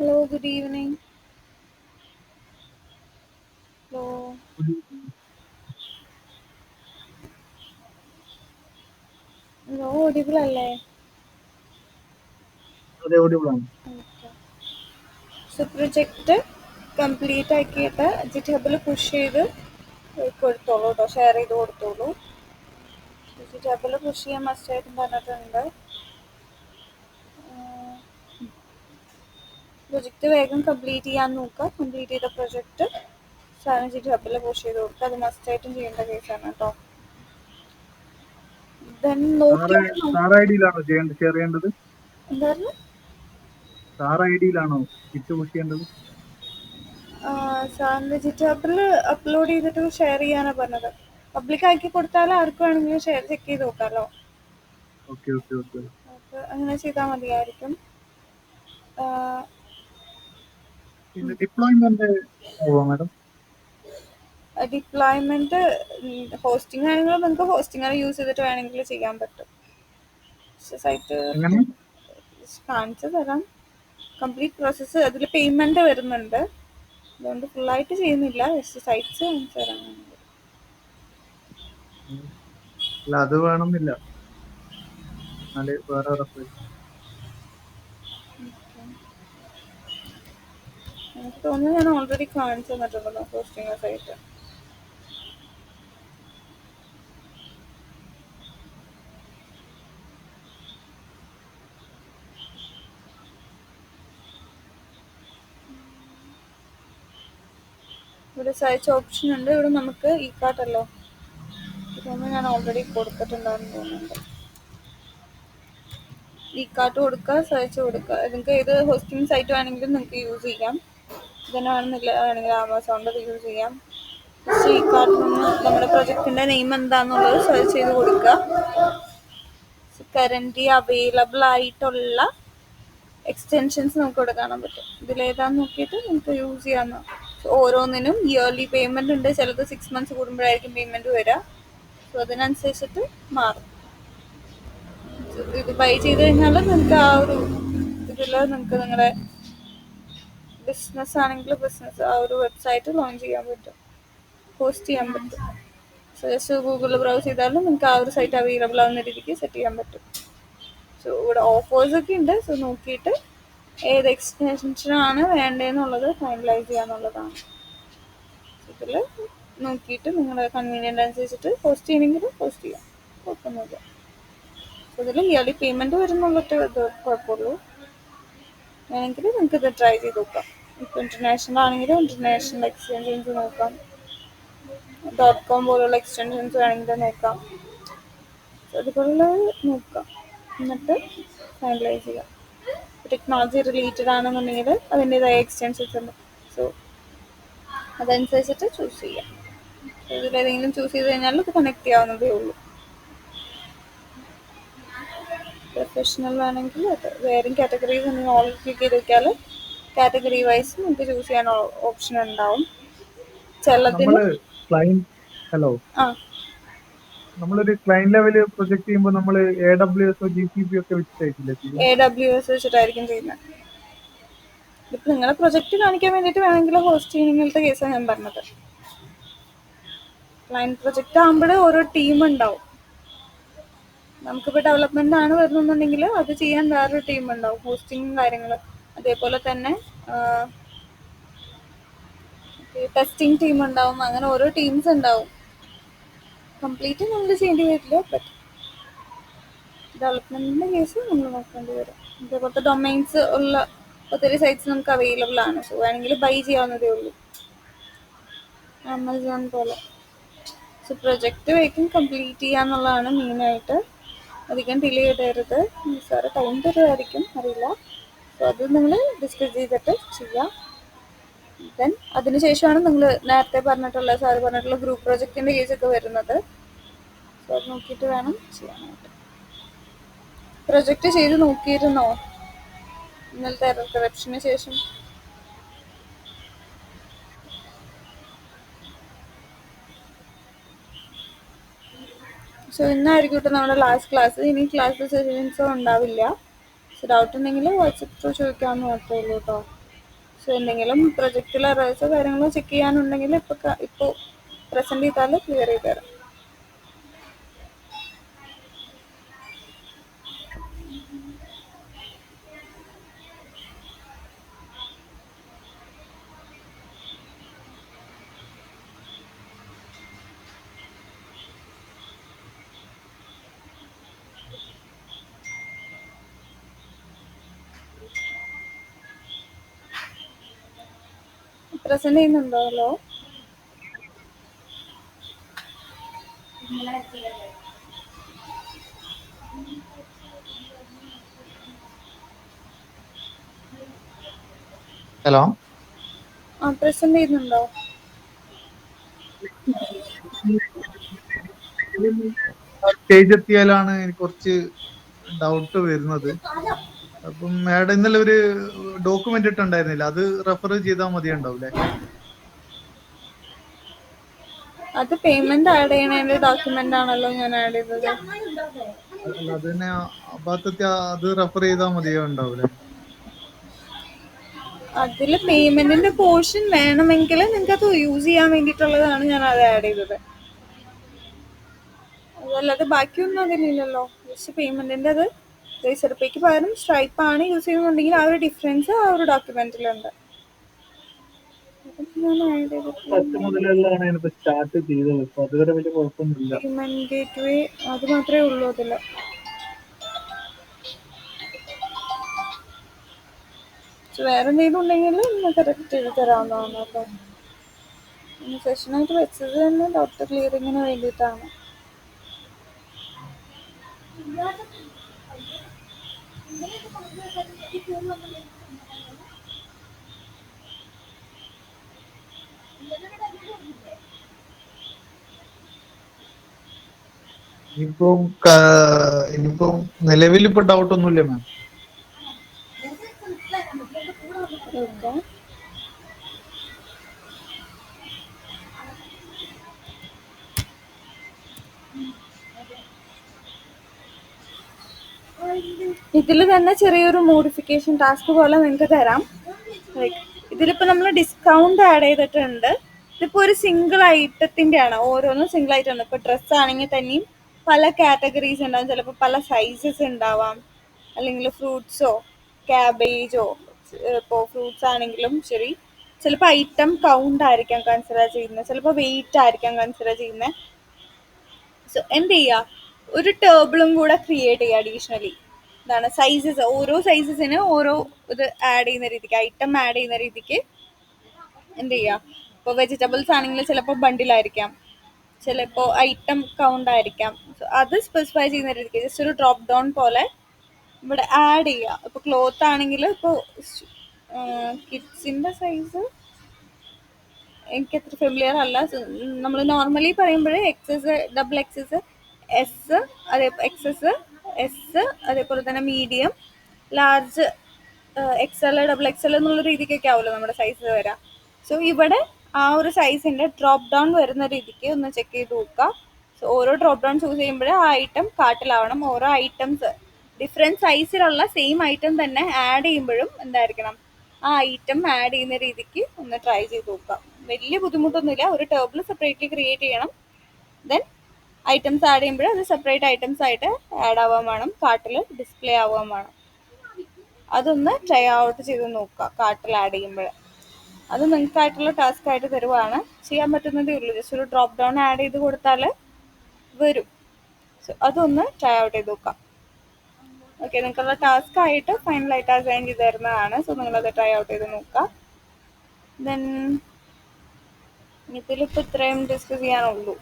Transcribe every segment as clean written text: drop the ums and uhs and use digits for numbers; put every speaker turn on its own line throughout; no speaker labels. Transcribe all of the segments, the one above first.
Hello, good evening. Hello. Hello, audible അല്ലേ?
അതെ ഓഡിബിളാണ്.
Okay. So project complete ആക്കിയിട്ട് ജിറ്റബിൾ push ചെയ്ത് കൊടുത്തോളൂ കേട്ടോ, ഷെയർ ചെയ്ത് കൊടുത്തോളൂ. ജിറ്റബിൾ പുഷ് ചെയ്യാൻ മസ്റ്റ് ആയിട്ടും പറഞ്ഞിട്ടുണ്ട്. പ്രൊജക്റ്റ് വേഗം കംപ്ലീറ്റ് ചെയ്യാൻ നോക്കുക. കംപ്ലീറ്റ് ചെയ്ത പ്രൊജക്റ്റ് സാധനം ജിറ്റബിൾ പുഷ് ചെയ്ത് കൊടുക്കുക. അത് മസ്റ്റ് ആയിട്ടും ചെയ്യേണ്ട കേസാണ് കേട്ടോ. ദെൻ
സാറ്
നോക്കിയിട്ട്
സാർ ഐ ഡിയിലാണോ ഷെയർ ചെയ്യേണ്ടത്?
എന്തായിരുന്നു?
സാർ ഐ ഡിയിലാണോ കിറ്റ് പുഷ് ചെയ്യേണ്ടത്?
സാറിൻ്റെ ജിറ്റബിൾ അപ്ലോഡ് ചെയ്തിട്ട് ഷെയർ ചെയ്യാനാണ് പറഞ്ഞത്. പബ്ലിക് ആക്കി കൊടുത്താൽ ആർക്ക് വേണമെങ്കിലും ഷെയർ ചെക്ക് ചെയ്ത് നോക്കാമല്ലോ.
Okay okay okay.
അപ്പോൾ അങ്ങനെ ചെയ്താൽ മതിയായിരിക്കും.
പിന്നെ ഡിപ്ലോയ്മെന്റ് ആവോ മാഡം?
ഡിപ്ലോയ്മെൻറ്റ് ഹോസ്റ്റിംഗ് ആണെങ്കിൽ നിങ്ങൾക്ക് ഹോസ്റ്റിംഗ് യൂസ് ചെയ്തിട്ട് വേണമെങ്കിൽ ചെയ്യാൻ പറ്റും. സൈറ്റ്
എങ്ങനെ?
കാണിച്ചു തരാം. കംപ്ലീറ്റ് പ്രോസസ്സ് അതിൽ പേയ്മെൻറ്റ് വരുന്നുണ്ട്. അതുകൊണ്ട് ഫുള്ളായിട്ട് ചെയ്യുന്നില്ല. ജസ്റ്റ് സൈറ്റ്സ് കാണിച്ചു തരാം.
അല്ല അത് വേണമെന്നില്ല, എന്നാല് വേറെ റെഫറൻസ്.
എനിക്ക് തോന്നുന്നു ഞാൻ ഓൾറെഡി കാണിച്ചു തന്നിട്ടുണ്ടല്ലോ ഹോസ്റ്റിംഗ് സൈറ്റ്. ഇവിടെ സെർച്ച് ഓപ്ഷൻ ഉണ്ട്. ഇവിടെ നമുക്ക് ഈ കാർട്ടല്ലോ തോന്നുന്നു ഞാൻ ഓൾറെഡി കൊടുത്തിട്ടുണ്ടായിരുന്നു തോന്നുന്നുണ്ട്. ഈ കാർട്ട് കൊടുക്കുക, സെർച്ച് കൊടുക്കുക. നിങ്ങൾക്ക് ഏത് ഹോസ്റ്റിംഗ് സൈറ്റ് വേണമെങ്കിലും നിങ്ങൾക്ക് യൂസ് ചെയ്യാം. ഇതിനെ വേണമെന്നില്ല, വേണമെങ്കിൽ ആമസോണിൻ്റെ യൂസ് ചെയ്യാം. ജസ്റ്റ് ഈ കാർട്ടിൽ നിന്ന് നമ്മുടെ പ്രൊജക്റ്റിൻ്റെ നെയിം എന്താണെന്നുള്ളത് സെർച്ച് ചെയ്ത് കൊടുക്കുക. കറൻ്റ് അവൈലബിൾ ആയിട്ടുള്ള എക്സ്റ്റൻഷൻസ് നമുക്ക് ഇവിടെ കാണാൻ പറ്റും. ഇതിലേതാന്ന് നോക്കിയിട്ട് നമുക്ക് യൂസ് ചെയ്യാവുന്ന. ഓരോന്നിനും ഇയർലി പേയ്മെൻറ്റ് ഉണ്ട്. ചിലത് 6 months കൂടുമ്പോഴായിരിക്കും പേയ്മെൻറ്റ് വരിക. സോ അതിനനുസരിച്ചിട്ട് മാറും. ഇത് ബൈ ചെയ്ത് കഴിഞ്ഞാൽ നിങ്ങൾക്ക് ആ ഒരു ഇതിൽ നിങ്ങൾക്ക് നിങ്ങളുടെ ബിസിനസ് ആണെങ്കിൽ ബിസിനസ് ആ ഒരു വെബ്സൈറ്റ് ലോഞ്ച് ചെയ്യാൻ പറ്റും, പോസ്റ്റ് ചെയ്യാൻ പറ്റും. സോ ജസ്റ്റ് ഗൂഗിളിൽ ബ്രൗസ് ചെയ്താലും നിങ്ങൾക്ക് ആ ഒരു സൈറ്റ് അവൈലബിൾ ആവുന്ന രീതിക്ക് സെറ്റ് ചെയ്യാൻ പറ്റും. സോ ഇവിടെ ഓഫേഴ്സൊക്കെ ഉണ്ട്. സോ നോക്കിയിട്ട് ഏത് എക്സ്റ്റൻഷനാണ് വേണ്ടതെന്നുള്ളത് ഫൈനലൈസ് ചെയ്യാന്നുള്ളതാണ്. ഇതിൽ നോക്കിയിട്ട് നിങ്ങളുടെ കൺവീനിയൻ്റ് അനുസരിച്ചിട്ട് പോസ്റ്റ് ചെയ്യണമെങ്കിൽ പോസ്റ്റ് ചെയ്യാം, കുഴപ്പമൊന്നുമില്ല. ഇതിൽ ഇയർലി പേയ്മെൻറ്റ് വരുന്നുള്ളത് ഇത് കുഴപ്പമുള്ളൂ. വേണമെങ്കിൽ നിങ്ങൾക്ക് ഇത് ട്രൈ ചെയ്ത് നോക്കാം. ഇപ്പോൾ ഇൻ്റർനാഷണൽ ആണെങ്കിൽ ഇൻ്റർനാഷണൽ എക്സ്റ്റൻഷൻസ് നോക്കാം. .com പോലുള്ള എക്സ്റ്റൻഷൻസ് വേണമെങ്കിൽ നോക്കാം. അതുപോലെ നോക്കാം, എന്നിട്ട് ഫൈനലൈസ് ചെയ്യാം. ടെക്നോളജി റിലേറ്റഡ് ആണെന്നുണ്ടെങ്കിൽ അതിൻ്റെതായ എക്സ്റ്റൻഷൻസ് ഉണ്ട്. സോ അതനുസരിച്ചിട്ട് ചൂസ് ചെയ്യാം. ഇതിലേതെങ്കിലും ചൂസ് ചെയ്ത് കഴിഞ്ഞാൽ ഇത് കണക്ട് ചെയ്യാവുന്നതേ ഉള്ളൂ. പ്രൊഫഷണൽ വേണമെങ്കിൽ അത് വേറെയും കാറ്റഗറീസ് നിങ്ങൾ ഓൾ ക്ലിക്ക് ചെയ്ത് നോക്കിയാൽ കാറ്റഗറി വൈസ് നമുക്ക് ചൂസ് ചെയ്യാൻ ഓപ്ഷൻ ഉണ്ടാവും. ചിലതിന്
നമ്മള് ക്ലൈന്റ് ഹലോ
ആ
നമ്മളൊരു ക്ലൈന്റ് ലെവല് പ്രൊജക്ട് ചെയ്യുമ്പോൾ നമ്മൾ AWS GCP ഒക്കെ വെച്ചിട്ടായിട്ടില്ലേ ചെയ്യാം?
AWS വെച്ചിട്ടായിരിക്കും ചെയ്യുന്നത്. ഇപ്പം നിങ്ങളെ പ്രൊജക്റ്റ് കാണിക്കാൻ വേണ്ടിയിട്ട് വേണമെങ്കിൽ ഹോസ്റ്റ് ചെയ്യണമെങ്കിലത്തെ കേസാണ് ഞാൻ പറഞ്ഞത്. ക്ലയൻറ്റ് പ്രൊജക്റ്റ് ആകുമ്പോൾ ഓരോ ടീം ഉണ്ടാവും. നമുക്കിപ്പോൾ ഡെവലപ്മെൻ്റ് ആണ് വരുന്നുണ്ടെങ്കിൽ അത് ചെയ്യാൻ വേറൊരു ടീം ഉണ്ടാവും, ഹോസ്റ്റിംഗ് കാര്യങ്ങൾ. അതേപോലെ തന്നെ ടെസ്റ്റിംഗ് ടീം ഉണ്ടാവും. അങ്ങനെ ഓരോ ടീംസ് ഉണ്ടാവും. കംപ്ലീറ്റ് നമ്മൾ ചെയ്യേണ്ടി വരില്ല, ബട്ട് ഡെവലപ്മെൻറ്റിൻ്റെ കേസ് നമ്മൾ നോക്കേണ്ടി വരും. ഇതേപോലത്തെ ഡൊമൈൻസ് ഉള്ള ഒത്തിരി സൈറ്റ്സ് നമുക്ക് അവൈലബിൾ ആണ്. സോ വേണമെങ്കിൽ ബൈ ചെയ്യാവുന്നതേ ഉള്ളൂ, ആമസോൺ പോലെ. സോ പ്രൊജക്റ്റ് വേഗം കംപ്ലീറ്റ് ചെയ്യാന്നുള്ളതാണ് മെയിനായിട്ട്. അധികം ഡിലേ ചെയ്തരുത്. സാറ് ടൈം തരുമായിരിക്കും, അറിയില്ല. സോ അത് നിങ്ങൾ ഡിസ്കസ് ചെയ്തിട്ട് ചെയ്യാം. ദെൻ അതിനുശേഷമാണ് നിങ്ങൾ നേരത്തെ പറഞ്ഞിട്ടുള്ള സാറ് പറഞ്ഞിട്ടുള്ള ഗ്രൂപ്പ് പ്രൊജക്റ്റിൻ്റെ കേസൊക്കെ വരുന്നത്. സോ അത് നോക്കിയിട്ട് വേണം ചെയ്യാനായിട്ട്. പ്രൊജക്റ്റ് ചെയ്ത് നോക്കിയിരുന്നോ ഇന്നലത്തെ റിസപ്ഷന് ശേഷം? സോ ഇന്നായിരിക്കും കേട്ടോ നമ്മുടെ ലാസ്റ്റ് ക്ലാസ്. ഇനി ക്ലാസ് സെഷൻസോ ഉണ്ടാവില്ല. സോ ഡൗട്ട് ഉണ്ടെങ്കിൽ വാട്സപ്പ് ത്രൂ ചോദിക്കാമെന്ന് മാത്രമേ ഉള്ളൂ കേട്ടോ. സോ എന്തെങ്കിലും പ്രൊജക്റ്റിൽ എറേഴ്സോ കാര്യങ്ങളോ ചെക്ക് ചെയ്യാനുണ്ടെങ്കിൽ ഇപ്പോൾ പ്രസന്റ് ചെയ്താൽ ക്ലിയർ ചെയ്ത് തരാം. പ്രസന്റ് ചെയ്യുന്നുണ്ടോ? Hello,
hello.
പ്രസന്റ് ചെയ്യുന്നുണ്ടോ?
സ്റ്റേജ് എത്തിയാലാണ് എനിക്ക് കുറച്ച് ഡൗട്ട് വരുന്നത്. അപ്പം മാഡം ഇന്നലെ ഒരു ഡോക്യുമെന്റ് ഇട്ടുണ്ടായിരുന്നില്ല, അത് റെഫർ ചെയ്താൽ മതിയുണ്ടാവൂലേ?
അത് പേയ്മെന്റ് ആഡ് ചെയ്യണതിന്റെ ഡോക്യുമെന്റ് ആണല്ലോ ഞാൻ ആഡ് ചെയ്തത്.
അല്ല, അത് തന്നെ ആ ഭാഗത്തെത്തി അത് റെഫർ ചെയ്താൽ മതിയോ ഉണ്ടാവൂലേ?
അതിൽ പേയ്മെന്റിന്റെ പോർഷൻ വേണമെങ്കിൽ നിങ്ങൾക്ക് അത് യൂസ് ചെയ്യാൻ വേണ്ടിയിട്ടുള്ളതാണ് ഞാൻ അത് ആഡ് ചെയ്തത്. അതല്ലാതെ ബാക്കിയൊന്നും അതിലില്ലല്ലോ. ജസ്റ്റ് പേയ്മെന്റിന്റെ അത് റേസർപേക്ക് പകരം സ്ട്രൈപ്പ് ആണ് യൂസ് ചെയ്യുന്നുണ്ടെങ്കിൽ ആ ഒരു ഡിഫറൻസ് ആ ഒരു ഡോക്യുമെന്റിലുണ്ട്. ഞാൻ ആഡ് ചെയ്തിട്ടുള്ള
10 മുതലുള്ളതാണ് ഞാനിപ്പോ സ്റ്റാർട്ട് ചെയ്തത്. അപ്പൊ അതുവരെ വലിയ കുഴപ്പമൊന്നുമില്ല.
പേയ്മെന്റ് ഗേറ്റ് വേ അത് മാത്രമേ ഉള്ളൂ അതിൽ. വേറെ എന്തെങ്കിലും ഉണ്ടെങ്കിൽ ഒന്ന് കറക്റ്റ് ചെയ്ത് തരാവുന്നതാണ് കേട്ടോ. സെഷനായിട്ട് വെച്ചത് തന്നെ ഡൗട്ട് ക്ലിയറിങ്ങിന് വേണ്ടിയിട്ടാണ്.
ഇനിയിപ്പോ നിലവിൽ ഇപ്പൊ ഡൗട്ട് ഒന്നുമില്ല മാം.
ഓക്കെ, ഇതിൽ തന്നെ ചെറിയൊരു മോഡിഫിക്കേഷൻ ടാസ്ക് പോലെ നിങ്ങൾക്ക് തരാം. ലൈക്ക് ഇതിലിപ്പോൾ നമ്മൾ ഡിസ്കൗണ്ട് ആഡ് ചെയ്തിട്ടുണ്ട്. ഇതിപ്പോൾ ഒരു സിംഗിൾ ഐറ്റത്തിൻ്റെ ആണ്, ഓരോന്നും സിംഗിൾ ഐറ്റം ആണ്. ഇപ്പോൾ ഡ്രസ്സ് ആണെങ്കിൽ തന്നെയും പല കാറ്റഗറീസ് ഉണ്ടാവും, ചിലപ്പോൾ പല സൈസസ് ഉണ്ടാവാം, അല്ലെങ്കിൽ ഫ്രൂട്ട്സോ ക്യാബേജോ. ഇപ്പോൾ ഫ്രൂട്ട്സ് ആണെങ്കിലും ശരി, ചിലപ്പോൾ ഐറ്റം കൗണ്ട് ആയിരിക്കാം കൺസിഡർ ചെയ്യുന്നത്, ചിലപ്പോൾ വെയിറ്റ് ആയിരിക്കാം കൺസിഡർ ചെയ്യുന്നത്. സോ എന്ത് ചെയ്യുക, ഒരു ടേബിളും കൂടെ ക്രിയേറ്റ് ചെയ്യുക അഡീഷണലി. എന്താണ് സൈസസ്, ഓരോ സൈസസിന് ഓരോ ഇത് ആഡ് ചെയ്യുന്ന രീതിക്ക്, ഐറ്റം ആഡ് ചെയ്യുന്ന രീതിക്ക് എന്ത് ചെയ്യുക. ഇപ്പോൾ വെജിറ്റബിൾസ് ആണെങ്കിൽ ചിലപ്പോൾ ബണ്ടിലായിരിക്കാം, ചിലപ്പോൾ ഐറ്റം കൗണ്ട് ആയിരിക്കാം. സോ അത് സ്പെസിഫൈ ചെയ്യുന്ന രീതിക്ക് ജസ്റ്റ് ഒരു ഡ്രോപ്പ് ഡൗൺ പോലെ ഇവിടെ ആഡ് ചെയ്യുക. ഇപ്പോൾ ക്ലോത്ത് ആണെങ്കിൽ ഇപ്പോൾ കിഡ്സിൻ്റെ സൈസ് എനിക്ക് അത്ര ഫെമിലിയർ അല്ല. നമ്മൾ നോർമലി പറയുമ്പോൾ എക്സസ്, ഡബിൾ എക്സസ്, എസ്, അതേ എക്സസ്, എസ്, അതേപോലെ തന്നെ medium, large, XL, double XL എന്നുള്ള രീതിക്കൊക്കെ ആവുമല്ലോ നമ്മുടെ സൈസ് വരാം. സോ ഇവിടെ ആ ഒരു സൈസിൻ്റെ ഡ്രോപ്പ് ഡൗൺ വരുന്ന രീതിക്ക് ഒന്ന് ചെക്ക് ചെയ്ത് നോക്കുക. സോ ഓരോ ഡ്രോപ്പ് ഡൗൺ ചൂസ് ചെയ്യുമ്പോഴേ ആ ഐറ്റം കാർട്ടിലാവണം. ഓരോ ഐറ്റംസ് ഡിഫറെൻറ്റ് സൈസിലുള്ള സെയിം ഐറ്റം തന്നെ ആഡ് ചെയ്യുമ്പോഴും എന്തായിരിക്കണം, ആ ഐറ്റം ആഡ് ചെയ്യുന്ന രീതിക്ക് ഒന്ന് ട്രൈ ചെയ്ത് നോക്കാം. വലിയ ബുദ്ധിമുട്ടൊന്നുമില്ല. ഒരു ടേബിൾ സെപ്പറേറ്റ്ലി ക്രിയേറ്റ് ചെയ്യണം, ദെൻ ഐറ്റംസ് ആഡ് ചെയ്യുമ്പോൾ അത് സെപ്പറേറ്റ് ഐറ്റംസ് ആയിട്ട് ആഡ് ആവാൻ വേണം, കാർട്ടിൽ ഡിസ്പ്ലേ ആവാൻ വേണം. അതൊന്ന് ട്രൈ ഔട്ട് ചെയ്ത് നോക്കുക. കാർട്ടിൽ ആഡ് ചെയ്യുമ്പോൾ അത് നിങ്ങൾക്കായിട്ടുള്ള ടാസ്ക് ആയിട്ട് തരുവാണ്. ചെയ്യാൻ പറ്റുന്നതേ ഉള്ളൂ. ജസ്റ്റ് ഒരു ഡ്രോപ്പ് ഡൗൺ ആഡ് ചെയ്ത് കൊടുത്താൽ വരും. സോ അതൊന്ന് ട്രൈ ഔട്ട് ചെയ്ത് നോക്കാം. ഓക്കെ, നിങ്ങൾക്കുള്ള ടാസ്ക് ആയിട്ട് ഫൈനലായിട്ട് അസൈൻ ചെയ്ത് തരുന്നതാണ്. സോ നിങ്ങളത് ട്രൈ ഔട്ട് ചെയ്ത് നോക്കുക. ദെൻ ഇതിലിപ്പോൾ ഇത്രയും ഡിസ്കസ് ചെയ്യാനുള്ളൂ.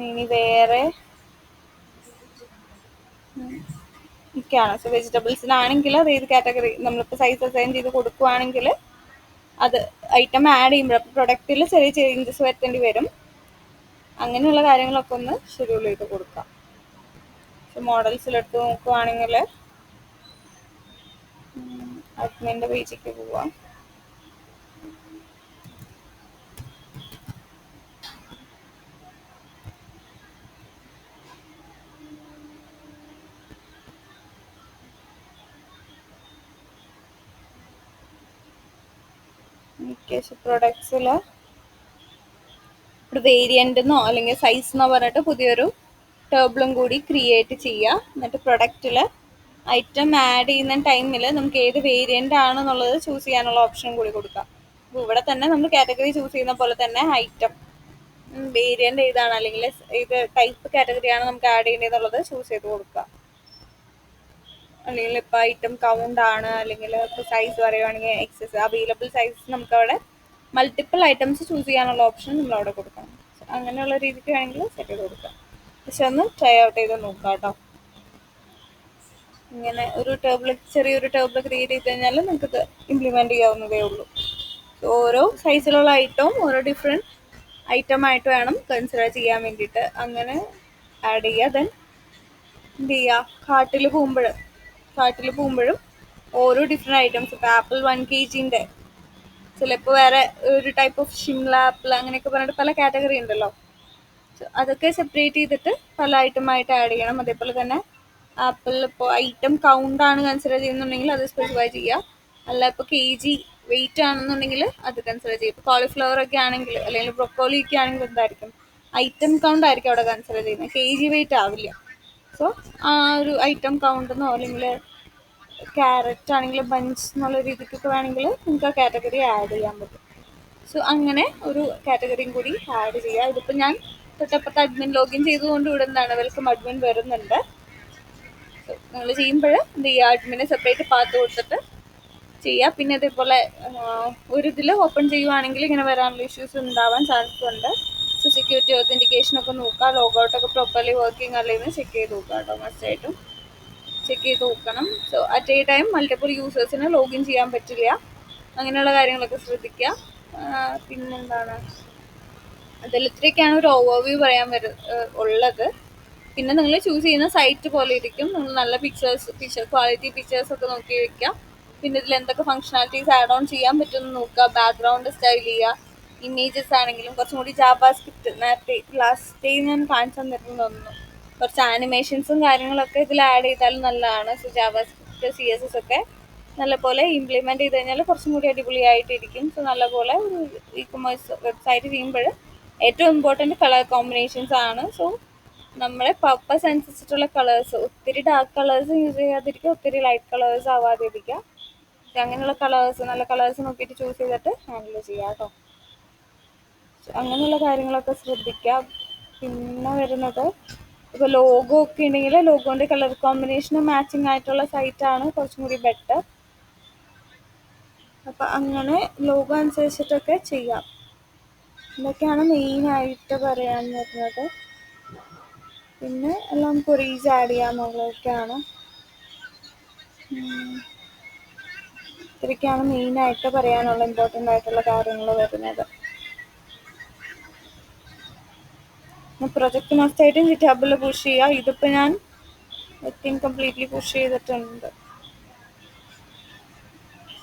ഇനി വേറെ ഒക്കെയാണ്. സോ വെജിറ്റബിൾസിനാണെങ്കിൽ അത് ഏത് കാറ്റഗറി നമ്മളിപ്പോൾ സൈസ് അസൈൻ ചെയ്ത് കൊടുക്കുവാണെങ്കിൽ അത് ഐറ്റം ആഡ് ചെയ്യുമ്പോൾ പ്രൊഡക്റ്റിൽ ചെറിയ ചേഞ്ചസ് വരുത്തേണ്ടി വരും. അങ്ങനെയുള്ള കാര്യങ്ങളൊക്കെ ഒന്ന് ഷെഡ്യൂൾ ചെയ്ത് കൊടുക്കാം. സോ മോഡൽസിലെടുത്ത് നോക്കുവാണെങ്കിൽ അഡ്മിൻ്റെ പേജിലേക്ക് പോവാം. കേസ് പ്രൊഡക്ട്സിൽ ഇവിടെ വേരിയൻ്റ് എന്നോ അല്ലെങ്കിൽ സൈസ് എന്നോ പറഞ്ഞിട്ട് പുതിയൊരു ടേബിളും കൂടി ക്രിയേറ്റ് ചെയ്യുക. എന്നിട്ട് പ്രൊഡക്റ്റിൽ ഐറ്റം ആഡ് ചെയ്യുന്ന ടൈമിൽ നമുക്ക് ഏത് വേരിയൻ്റ് ആണെന്നുള്ളത് ചൂസ് ചെയ്യാനുള്ള ഓപ്ഷൻ കൂടി കൊടുക്കാം. അപ്പോൾ ഇവിടെ തന്നെ നമ്മൾ കാറ്റഗറി ചൂസ് ചെയ്യുന്ന പോലെ തന്നെ ഐറ്റം വേരിയൻ്റ് ഏതാണ് അല്ലെങ്കിൽ ഏത് ടൈപ്പ് കാറ്റഗറിയാണ് നമുക്ക് ആഡ് ചെയ്യേണ്ടതെന്നുള്ളത് ചൂസ് ചെയ്ത് കൊടുക്കുക. അല്ലെങ്കിൽ ഇപ്പോൾ ഐറ്റം കൗണ്ട് ആണ്, അല്ലെങ്കിൽ ഇപ്പോൾ സൈസ് പറയുവാണെങ്കിൽ എക്സസ് അവൈലബിൾ സൈസ് നമുക്ക് അവിടെ മൾട്ടിപ്പിൾ ഐറ്റംസ് ചൂസ് ചെയ്യാനുള്ള ഓപ്ഷൻ നമ്മൾ അവിടെ കൊടുക്കണം. അങ്ങനെയുള്ള രീതിക്ക് വേണമെങ്കിൽ സെറ്റ് ചെയ്ത് കൊടുക്കാം. പക്ഷെ ഒന്ന് ട്രൈ ഔട്ട് ചെയ്ത് നോക്കാം കേട്ടോ. ഇങ്ങനെ ഒരു ചെറിയൊരു ടേബിൾ ക്രിയേറ്റ് ചെയ്ത് കഴിഞ്ഞാൽ നമുക്കിത് ഇംപ്ലിമെൻറ്റ് ചെയ്യാവുന്നതേ ഉള്ളൂ. ഓരോ സൈസിലുള്ള ഐറ്റവും ഓരോ ഡിഫറെൻറ്റ് ഐറ്റം ആയിട്ട് വേണം കൺസിഡർ ചെയ്യാൻ വേണ്ടിയിട്ട്. അങ്ങനെ ആഡ് ചെയ്യുക. ദെൻ എന്ത് ചെയ്യുക, കാട്ടിൽ പോകുമ്പോഴും ഓരോ ഡിഫറെൻറ്റ് ഐറ്റംസ്, ഇപ്പോൾ ആപ്പിൾ 1 kg ചിലപ്പോൾ വേറെ ഒരു ടൈപ്പ് ഓഫ് ഷിംല ആപ്പിൾ അങ്ങനെയൊക്കെ പറഞ്ഞിട്ട് പല കാറ്റഗറി ഉണ്ടല്ലോ. അതൊക്കെ സെപ്പറേറ്റ് ചെയ്തിട്ട് പല ഐറ്റമായിട്ട് ആഡ് ചെയ്യണം. അതേപോലെ തന്നെ ആപ്പിൾ ഇപ്പോൾ ഐറ്റം കൗണ്ട് ആണ് കൺസിഡർ ചെയ്യുന്നുണ്ടെങ്കിൽ അത് സ്പെസിഫൈ ചെയ്യുക. അല്ല ഇപ്പോൾ kg വെയിറ്റ് ആണെന്നുണ്ടെങ്കിൽ അത് കൺസിഡർ ചെയ്യും. ഇപ്പോൾ കോളിഫ്ലവർ ഒക്കെ ആണെങ്കിൽ അല്ലെങ്കിൽ ബ്രൊക്കോളി ഒക്കെ ആണെങ്കിൽ എന്തായിരിക്കും, ഐറ്റം കൗണ്ട് ആയിരിക്കും അവിടെ കൺസിഡർ ചെയ്യുന്നത്, kg വെയിറ്റ് ആവില്ല. സോ ആ ഒരു ഐറ്റം കൗണ്ട് എന്നോ അല്ലെങ്കിൽ ക്യാരറ്റ് ആണെങ്കിൽ ബഞ്ച് എന്നുള്ള രീതിക്കൊക്കെ വേണമെങ്കിൽ നിങ്ങൾക്ക് ആ കാറ്റഗറി ആഡ് ചെയ്യാൻ പറ്റും. സോ അങ്ങനെ ഒരു കാറ്റഗറിയും കൂടി ആഡ് ചെയ്യുക. ഇതിപ്പോൾ ഞാൻ തൊട്ടപ്പുറത്ത് അഡ്മിൻ ലോഗിൻ ചെയ്തുകൊണ്ട് ഇവിടെ എന്താണ് വെൽക്കം അഡ്മിൻ വരുന്നുണ്ട്. നിങ്ങൾ ചെയ്യുമ്പോൾ എന്ത് ചെയ്യുക, അഡ്മിനെ സെപ്പറേറ്റ് പാത്ത് കൊടുത്തിട്ട് ചെയ്യുക. പിന്നെ ഇതേപോലെ ഒരു ഇതിൽ ഓപ്പൺ ചെയ്യുവാണെങ്കിൽ ഇങ്ങനെ വരാനുള്ള ഇഷ്യൂസ് ഉണ്ടാവാൻ ചാൻസ് ഉണ്ട്. സോ സെക്യൂരിറ്റി ഒത്തൻറ്റിക്കേഷൻ ഒക്കെ നോക്കുക, ലോഗൗട്ടൊക്കെ പ്രോപ്പർലി വർക്കിംഗ് അല്ലെങ്കിൽ ചെക്ക് ചെയ്ത് നോക്കുക കേട്ടോ. മസ്റ്റായിട്ടും ചെക്ക് ചെയ്ത് നോക്കണം. So at a time multiple യൂസേഴ്സിന് ലോഗിൻ ചെയ്യാൻ പറ്റില്ല. അങ്ങനെയുള്ള കാര്യങ്ങളൊക്കെ ശ്രദ്ധിക്കുക. പിന്നെന്താണ്, അതിൽ ഇത്രയൊക്കെയാണ് ഒരു ഓവർവ്യൂ പറയാൻ ഉള്ളത്. പിന്നെ നിങ്ങൾ ചൂസ് ചെയ്യുന്ന സൈറ്റ് പോലെ ഇരിക്കും. നിങ്ങൾ നല്ല പിക്ചർ ക്വാളിറ്റി പിക്ചേഴ്സൊക്കെ നോക്കി വയ്ക്കുക. പിന്നെ ഇതിൽ എന്തൊക്കെ ഫംഗ്ഷനാലിറ്റീസ് ആഡ് ഓൺ ചെയ്യാൻ പറ്റുമെന്ന് നോക്കുക. ബാക്ക്ഗ്രൗണ്ട് സ്റ്റൈൽ ചെയ്യുക. ഇമേജസ് ആണെങ്കിലും കുറച്ചും കൂടി ജാവാസ്ക്രിപ്റ്റ് നേരത്തെ ലാസ്റ്റ് ഡേ ഞാൻ കാണിച്ചു തന്നിരുന്നു തോന്നുന്നു. കുറച്ച് ആനിമേഷൻസും കാര്യങ്ങളൊക്കെ ഇതിൽ ആഡ് ചെയ്താലും നല്ലതാണ്. സോ ജാവാസ്ക്രിപ്റ്റ് CSS ഒക്കെ നല്ലപോലെ ഇംപ്ലിമെൻറ്റ് ചെയ്ത് കഴിഞ്ഞാൽ കുറച്ചും കൂടി അടിപൊളിയായിട്ടിരിക്കും. സോ നല്ലപോലെ ഒരു ഇ-കൊമേഴ്സ് വെബ്സൈറ്റ് ചെയ്യുമ്പോൾ ഏറ്റവും ഇമ്പോർട്ടൻറ്റ് കളർ കോമ്പിനേഷൻസ് ആണ്. സോ നമ്മുടെ പർപ്പസ് അനുസരിച്ചിട്ടുള്ള കളേഴ്സ്, ഒത്തിരി ഡാർക്ക് കളേഴ്സ് യൂസ് ചെയ്യാതിരിക്കുക, ഒത്തിരി ലൈറ്റ് കളേഴ്സ് ആവാതിരിക്കുക. അങ്ങനെയുള്ള കളേഴ്സ്, നല്ല കളേഴ്സ് നോക്കിയിട്ട് ചൂസ് ചെയ്തിട്ട് ഹാൻഡിൽ ചെയ്യുക കേട്ടോ. അങ്ങനെയുള്ള കാര്യങ്ങളൊക്കെ ശ്രദ്ധിക്കുക. പിന്നെ വരുന്നത് ഇപ്പോൾ ലോഗോ ഒക്കെ ഉണ്ടെങ്കിൽ ലോഗോൻ്റെ കളർ കോമ്പിനേഷന് മാച്ചിങ് ആയിട്ടുള്ള സൈറ്റാണ് കുറച്ചും കൂടി ബെറ്റർ. അപ്പം അങ്ങനെ ലോഗോ അനുസരിച്ചിട്ടൊക്കെ ചെയ്യാം. ഇതൊക്കെയാണ് മെയിനായിട്ട് പറയാൻ വരുന്നത്. പിന്നെ എല്ലാം ക്വറീസ് ആഡ് ചെയ്യാന്നുള്ളതൊക്കെയാണ്. ഇത്രയൊക്കെയാണ് മെയിനായിട്ട് പറയാനുള്ള ഇമ്പോർട്ടൻ്റ് ആയിട്ടുള്ള കാര്യങ്ങൾ വരുന്നത്. പ്രൊജക്റ്റ് മസ്റ്റായിട്ടും GitHub പുഷ് ചെയ്യുക. ഇതിപ്പോൾ ഞാൻ കംപ്ലീറ്റ്ലി പുഷ് ചെയ്തിട്ടുണ്ട്.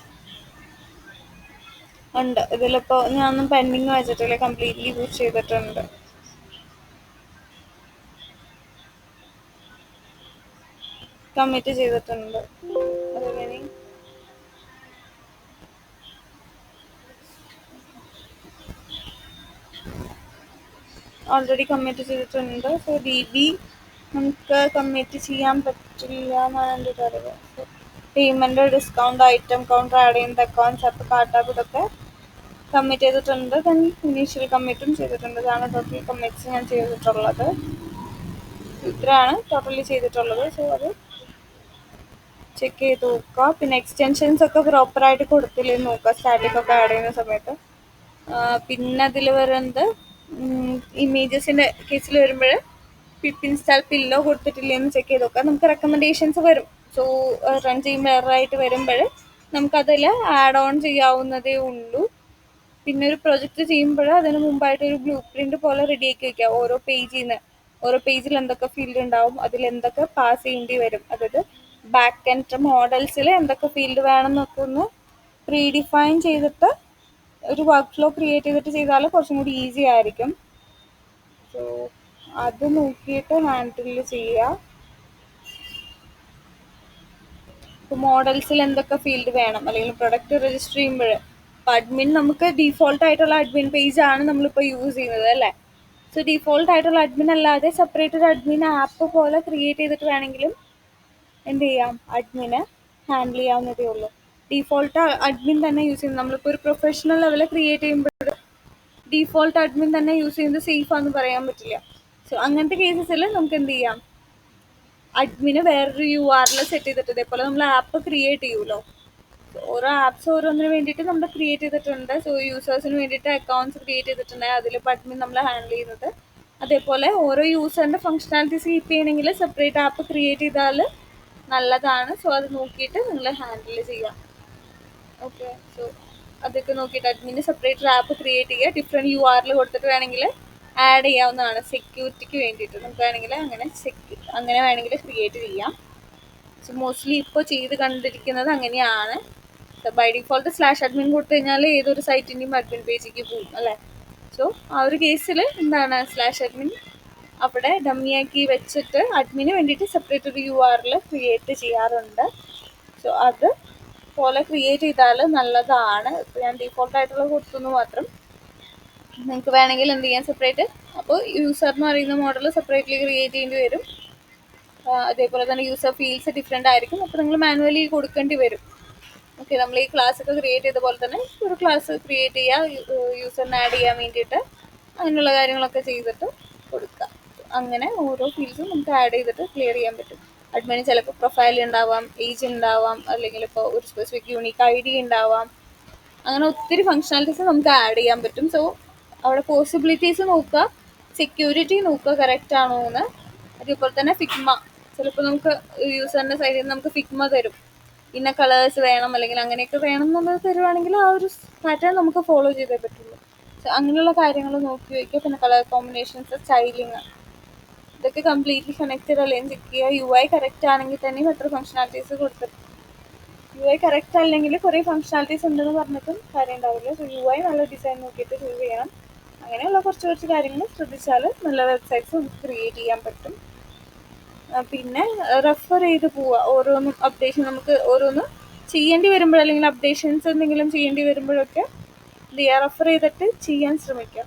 ഇതിലിപ്പോൾ ഞാനൊന്നും പെൻഡിങ് വെച്ചിട്ടില്ല, കംപ്ലീറ്റ്ലി പുഷ് ചെയ്തിട്ടുണ്ട്. കമ്മിറ്റ് ചെയ്തിട്ടുണ്ട്. അതുപോലെ ഓൾറെഡി കമ്മിറ്റ് ചെയ്തിട്ടുണ്ട്. സോ DB നമുക്ക് കമ്മിറ്റ് ചെയ്യാൻ പറ്റില്ല എന്നാണ് എൻ്റെ ഒരു അറിവ്. So payment, discount, item counter add ചെയ്യുന്നത്, അക്കൗണ്ട്സ് ആപ്പ്, കാർട്ടാപ്പ് ഇതൊക്കെ കമ്മിറ്റ് ചെയ്തിട്ടുണ്ട്. ദെൻ ഇനീഷ്യൽ കമ്മിറ്റും ചെയ്തിട്ടുണ്ട്. ഇതാണ് ടോട്ടൽ കമ്മിറ്റ്സ് ഞാൻ ചെയ്തിട്ടുള്ളത്. ഇത്രയാണ് ടോട്ടലി ചെയ്തിട്ടുള്ളത്. സോ അത് ചെക്ക് ചെയ്ത് നോക്കുക. പിന്നെ എക്സ്റ്റെൻഷൻസ് ഒക്കെ പ്രോപ്പറായിട്ട് കൊടുത്തില്ലെന്ന് നോക്കുക സ്റ്റാറ്റിക് ഒക്കെ ആഡ് ചെയ്യുന്ന സമയത്ത്. പിന്നെ അതിൽ വരുന്നത് ഇമേജസിൻ്റെ കേസിൽ വരുമ്പോൾ പിപ്പ് ഇൻസ്റ്റാൾ പില്ലോ കൊടുത്തിട്ടില്ലെന്ന് ചെക്ക് ചെയ്ത് നോക്കുക. നമുക്ക് റെക്കമെൻഡേഷൻസ് വരും. സോ റൺ ചെയ്യുമ്പോൾ എററായിട്ട് വരുമ്പോൾ നമുക്കതിൽ ആഡ് ഓൺ ചെയ്യാവുന്നതേ ഉള്ളൂ. പിന്നെ ഒരു പ്രൊജക്റ്റ് ചെയ്യുമ്പോൾ അതിന് മുമ്പായിട്ട് ഒരു ബ്ലൂ പ്രിൻ്റ് പോലെ റെഡിയാക്കി വയ്ക്കുക. ഓരോ പേജിൽ എന്തൊക്കെ ഫീൽഡ് ഉണ്ടാവും, അതിൽ എന്തൊക്കെ പാസ് ചെയ്യേണ്ടി വരും, അതായത് ബാക്ക് എൻഡ് മോഡൽസിൽ എന്തൊക്കെ ഫീൽഡ് വേണം എന്നൊക്കെ ഒന്ന് പ്രീ ഡിഫൈൻ ചെയ്തിട്ട് ഒരു വർക്ക് ഫ്ലോ ക്രിയേറ്റ് ചെയ്തിട്ട് ചെയ്താൽ കുറച്ചും കൂടി ഈസി ആയിരിക്കും. സോ അത് നോക്കിയിട്ട് ഹാൻഡിൽ ചെയ്യുക. ഇപ്പോൾ മോഡൽസിൽ എന്തൊക്കെ ഫീൽഡ് വേണം, അല്ലെങ്കിൽ പ്രൊഡക്റ്റ് രജിസ്റ്റർ ചെയ്യുമ്പോൾ അപ്പോൾ അഡ്മിൻ നമുക്ക് ഡീഫോൾട്ട് ആയിട്ടുള്ള അഡ്മിൻ പേജ് ആണ് നമ്മളിപ്പോൾ യൂസ് ചെയ്യുന്നത് അല്ലേ. സോ ഡീഫോൾട്ട് ആയിട്ടുള്ള അഡ്മിൻ അല്ലാതെ സെപ്പറേറ്റ് ഒരു അഡ്മിൻ ആപ്പ് പോലെ ക്രിയേറ്റ് ചെയ്തിട്ട് വേണമെങ്കിലും എന്ത് ചെയ്യാം, അഡ്മിനെ ഹാൻഡിൽ ചെയ്യാവുന്നതേ ഉള്ളൂ. ഡീഫോൾട്ട് അഡ്മിൻ തന്നെ യൂസ് ചെയ്യുന്നത് നമ്മളിപ്പോൾ ഒരു പ്രൊഫഷണൽ ലെവലിൽ ക്രിയേറ്റ് ചെയ്യുമ്പോൾ ഡീഫോൾട്ട് അഡ്മിൻ തന്നെ യൂസ് ചെയ്യുന്നത് സേഫ് ആണെന്ന് പറയാൻ പറ്റില്ല. സോ അങ്ങനത്തെ കേസസിൽ നമുക്ക് എന്ത് ചെയ്യാം, അഡ്മിന് വേറൊരു URL സെറ്റ് ചെയ്തിട്ട് ഇതേപോലെ നമ്മൾ ആപ്പ് ക്രിയേറ്റ് ചെയ്യുമല്ലോ, ഓരോ ആപ്സ് ഓരോന്നിന് വേണ്ടിയിട്ട് നമ്മൾ ക്രിയേറ്റ് ചെയ്തിട്ടുണ്ട്. സോ യൂസേഴ്സിന് വേണ്ടിയിട്ട് അക്കൗണ്ട്സ് ക്രിയേറ്റ് ചെയ്തിട്ടുണ്ട്, അതിൽ അഡ്മിൻ നമ്മൾ ഹാൻഡിൽ ചെയ്യുന്നത്. അതേപോലെ ഓരോ യൂസറിൻ്റെ ഫങ്ഷണാലിറ്റീസ് കീപ്പ് ചെയ്യണമെങ്കിൽ സെപ്പറേറ്റ് ആപ്പ് ക്രിയേറ്റ് ചെയ്താൽ നല്ലതാണ്. സോ അത് നോക്കിയിട്ട് നിങ്ങൾ ഹാൻഡിൽ ചെയ്യാം. ഓക്കെ, സോ അതൊക്കെ നോക്കിയിട്ട് അഡ്മിന് സെപ്പറേറ്റ് ആപ്പ് ക്രിയേറ്റ് ചെയ്യുക, ഡിഫറെൻറ്റ് URL കൊടുത്തിട്ട് വേണമെങ്കിൽ ആഡ് ചെയ്യാവുന്നതാണ്. സെക്യൂരിറ്റിക്ക് വേണ്ടിയിട്ട് നമുക്ക് വേണമെങ്കിൽ അങ്ങനെ വേണമെങ്കിൽ ക്രിയേറ്റ് ചെയ്യാം. സോ മോസ്റ്റ്ലി ഇപ്പോൾ ചെയ്ത് കണ്ടിരിക്കുന്നത് അങ്ങനെയാണ്. ബൈ ഡിഫോൾട്ട് /admin കൊടുത്തു കഴിഞ്ഞാൽ ഏതൊരു സൈറ്റിൻ്റെയും അഡ്മിൻ പേജിലേക്ക് പോകും അല്ലേ. സോ ആ ഒരു കേസിൽ എന്താണ് /admin അവിടെ ഡമ്മിയാക്കി വെച്ചിട്ട് അഡ്മിന് വേണ്ടിയിട്ട് സെപ്പറേറ്റ് ഒരു URL ക്രിയേറ്റ് ചെയ്യാറുണ്ട്. സോ അത് പോലെ ക്രിയേറ്റ് ചെയ്താൽ നല്ലതാണ്. ഇപ്പോൾ ഞാൻ ഡീഫോൾട്ടായിട്ടുള്ള കൊടുത്തെന്ന് മാത്രം. നിങ്ങൾക്ക് വേണമെങ്കിൽ എന്ത് ചെയ്യാം, സെപ്പറേറ്റ് അപ്പോൾ യൂസർ എന്ന് പറയുന്ന മോഡൽ സെപ്പറേറ്റ്ലി ക്രിയേറ്റ് ചെയ്യേണ്ടി വരും. അതേപോലെ തന്നെ യൂസർ ഫീൽഡ്സ് ഡിഫറെൻ്റ് ആയിരിക്കും, അപ്പോൾ നിങ്ങൾ മാനുവലി കൊടുക്കേണ്ടി വരും. ഓക്കെ, നമ്മൾ ഈ ക്ലാസ്സൊക്കെ ക്രിയേറ്റ് ചെയ്ത പോലെ തന്നെ ഒരു ക്ലാസ് ക്രിയേറ്റ് ചെയ്യുക, യൂസറിനെ ആഡ് ചെയ്യാൻ വേണ്ടിയിട്ട് അങ്ങനെയുള്ള കാര്യങ്ങളൊക്കെ ചെയ്തിട്ട് കൊടുക്കുക. അങ്ങനെ ഓരോ ഫീൽഡ്സും നമുക്ക് ആഡ് ചെയ്തിട്ട് ക്ലിയർ ചെയ്യാൻ പറ്റും. അഡ്മിന് ചിലപ്പോൾ പ്രൊഫൈൽ ഉണ്ടാവാം, ഏജ് ഉണ്ടാവാം, അല്ലെങ്കിൽ ഇപ്പോൾ ഒരു സ്പെസിഫിക് യൂണിക് ID ഉണ്ടാവാം. അങ്ങനെ ഒത്തിരി ഫങ്ഷണാലിറ്റീസ് നമുക്ക് ആഡ് ചെയ്യാൻ പറ്റും. സോ അവിടെ പോസിബിലിറ്റീസ് നോക്കുക, സെക്യൂരിറ്റി നോക്കുക കറക്റ്റ് ആണോ എന്ന്. അതേപോലെ തന്നെ ഫിഗ്മ, ചിലപ്പോൾ നമുക്ക് യൂസറിൻ്റെ സൈഡിൽ നിന്ന് നമുക്ക് ഫിഗ്മ തരും, ഇന്ന കളേഴ്സ് വേണം അല്ലെങ്കിൽ അങ്ങനെയൊക്കെ വേണം എന്നുള്ളത് തരുവാണെങ്കിൽ ആ ഒരു പാറ്റേൺ നമുക്ക് ഫോളോ ചെയ്തേ പറ്റുള്ളൂ. സോ അങ്ങനെയുള്ള കാര്യങ്ങൾ നോക്കി വയ്ക്കുക. പിന്നെ കളർ കോമ്പിനേഷൻസ്, സ്റ്റൈലിങ്, ഇതൊക്കെ കംപ്ലീറ്റ്ലി കണക്റ്റഡ് അല്ലെങ്കിൽ ചെക്ക് ചെയ്യുക. UI കറക്റ്റ് ആണെങ്കിൽ തന്നെയും എത്ര ഫങ്ഷണാലിറ്റീസ് കൊടുത്തിട്ട് UI കറക്റ്റ് അല്ലെങ്കിൽ കുറേ ഫങ്ഷണാലിറ്റീസ് ഉണ്ടെന്ന് പറഞ്ഞിട്ടും കാര്യം ഉണ്ടാവില്ല. സോ UI നല്ല ഡിസൈൻ നോക്കിയിട്ട് ചൂസ് ചെയ്യണം. അങ്ങനെയുള്ള കുറച്ച് കാര്യങ്ങൾ ശ്രദ്ധിച്ചാൽ നല്ല വെബ്സൈറ്റ്സ് നമുക്ക് ക്രിയേറ്റ് ചെയ്യാൻ പറ്റും. പിന്നെ റെഫർ ചെയ്ത് പോവുക, ഓരോന്നും അപ്ഡേഷൻ നമുക്ക് ഓരോന്നും ചെയ്യേണ്ടി വരുമ്പോൾ അല്ലെങ്കിൽ അപ്ഡേഷൻസ് എന്തെങ്കിലും ചെയ്യേണ്ടി വരുമ്പോഴൊക്കെ എന്ത് ചെയ്യുക, റെഫർ ചെയ്തിട്ട് ചെയ്യാൻ ശ്രമിക്കാം.